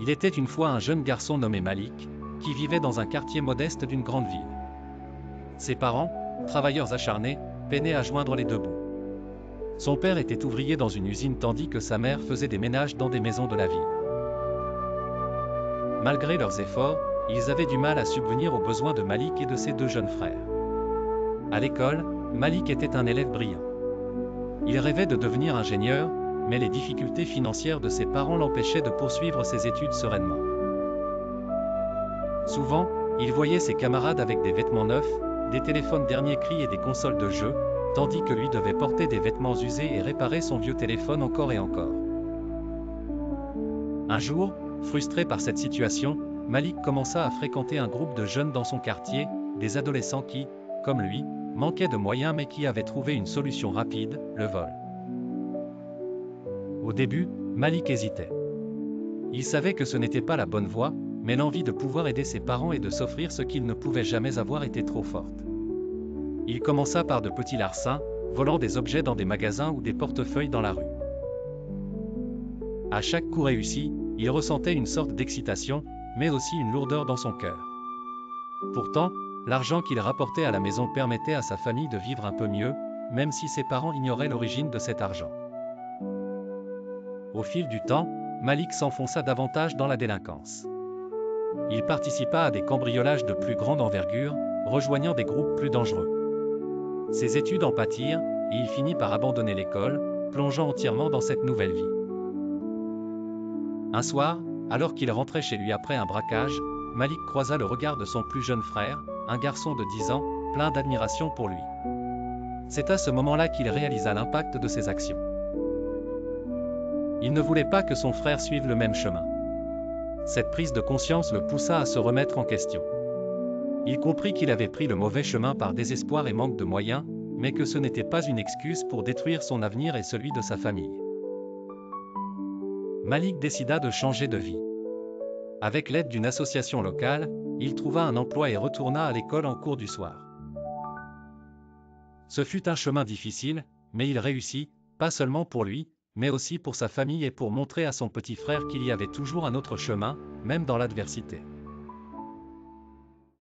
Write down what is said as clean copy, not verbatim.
Il était une fois un jeune garçon nommé Malik, qui vivait dans un quartier modeste d'une grande ville. Ses parents, travailleurs acharnés, peinaient à joindre les deux bouts. Son père était ouvrier dans une usine tandis que sa mère faisait des ménages dans des maisons de la ville. Malgré leurs efforts, ils avaient du mal à subvenir aux besoins de Malik et de ses deux jeunes frères. À l'école, Malik était un élève brillant. Il rêvait de devenir ingénieur, mais les difficultés financières de ses parents l'empêchaient de poursuivre ses études sereinement. Souvent, il voyait ses camarades avec des vêtements neufs, des téléphones dernier cri et des consoles de jeux, tandis que lui devait porter des vêtements usés et réparer son vieux téléphone encore et encore. Un jour, frustré par cette situation, Malik commença à fréquenter un groupe de jeunes dans son quartier, des adolescents qui, comme lui, manquaient de moyens mais qui avaient trouvé une solution rapide, le vol. Au début, Malik hésitait. Il savait que ce n'était pas la bonne voie, mais l'envie de pouvoir aider ses parents et de s'offrir ce qu'il ne pouvait jamais avoir était trop forte. Il commença par de petits larcins, volant des objets dans des magasins ou des portefeuilles dans la rue. À chaque coup réussi, il ressentait une sorte d'excitation, mais aussi une lourdeur dans son cœur. Pourtant, l'argent qu'il rapportait à la maison permettait à sa famille de vivre un peu mieux, même si ses parents ignoraient l'origine de cet argent. Au fil du temps, Malik s'enfonça davantage dans la délinquance. Il participa à des cambriolages de plus grande envergure, rejoignant des groupes plus dangereux. Ses études en pâtirent, et il finit par abandonner l'école, plongeant entièrement dans cette nouvelle vie. Un soir, alors qu'il rentrait chez lui après un braquage, Malik croisa le regard de son plus jeune frère, un garçon de 10 ans, plein d'admiration pour lui. C'est à ce moment-là qu'il réalisa l'impact de ses actions. Il ne voulait pas que son frère suive le même chemin. Cette prise de conscience le poussa à se remettre en question. Il comprit qu'il avait pris le mauvais chemin par désespoir et manque de moyens, mais que ce n'était pas une excuse pour détruire son avenir et celui de sa famille. Malik décida de changer de vie. Avec l'aide d'une association locale, il trouva un emploi et retourna à l'école en cours du soir. Ce fut un chemin difficile, mais il réussit, pas seulement pour lui, mais aussi pour sa famille et pour montrer à son petit frère qu'il y avait toujours un autre chemin, même dans l'adversité.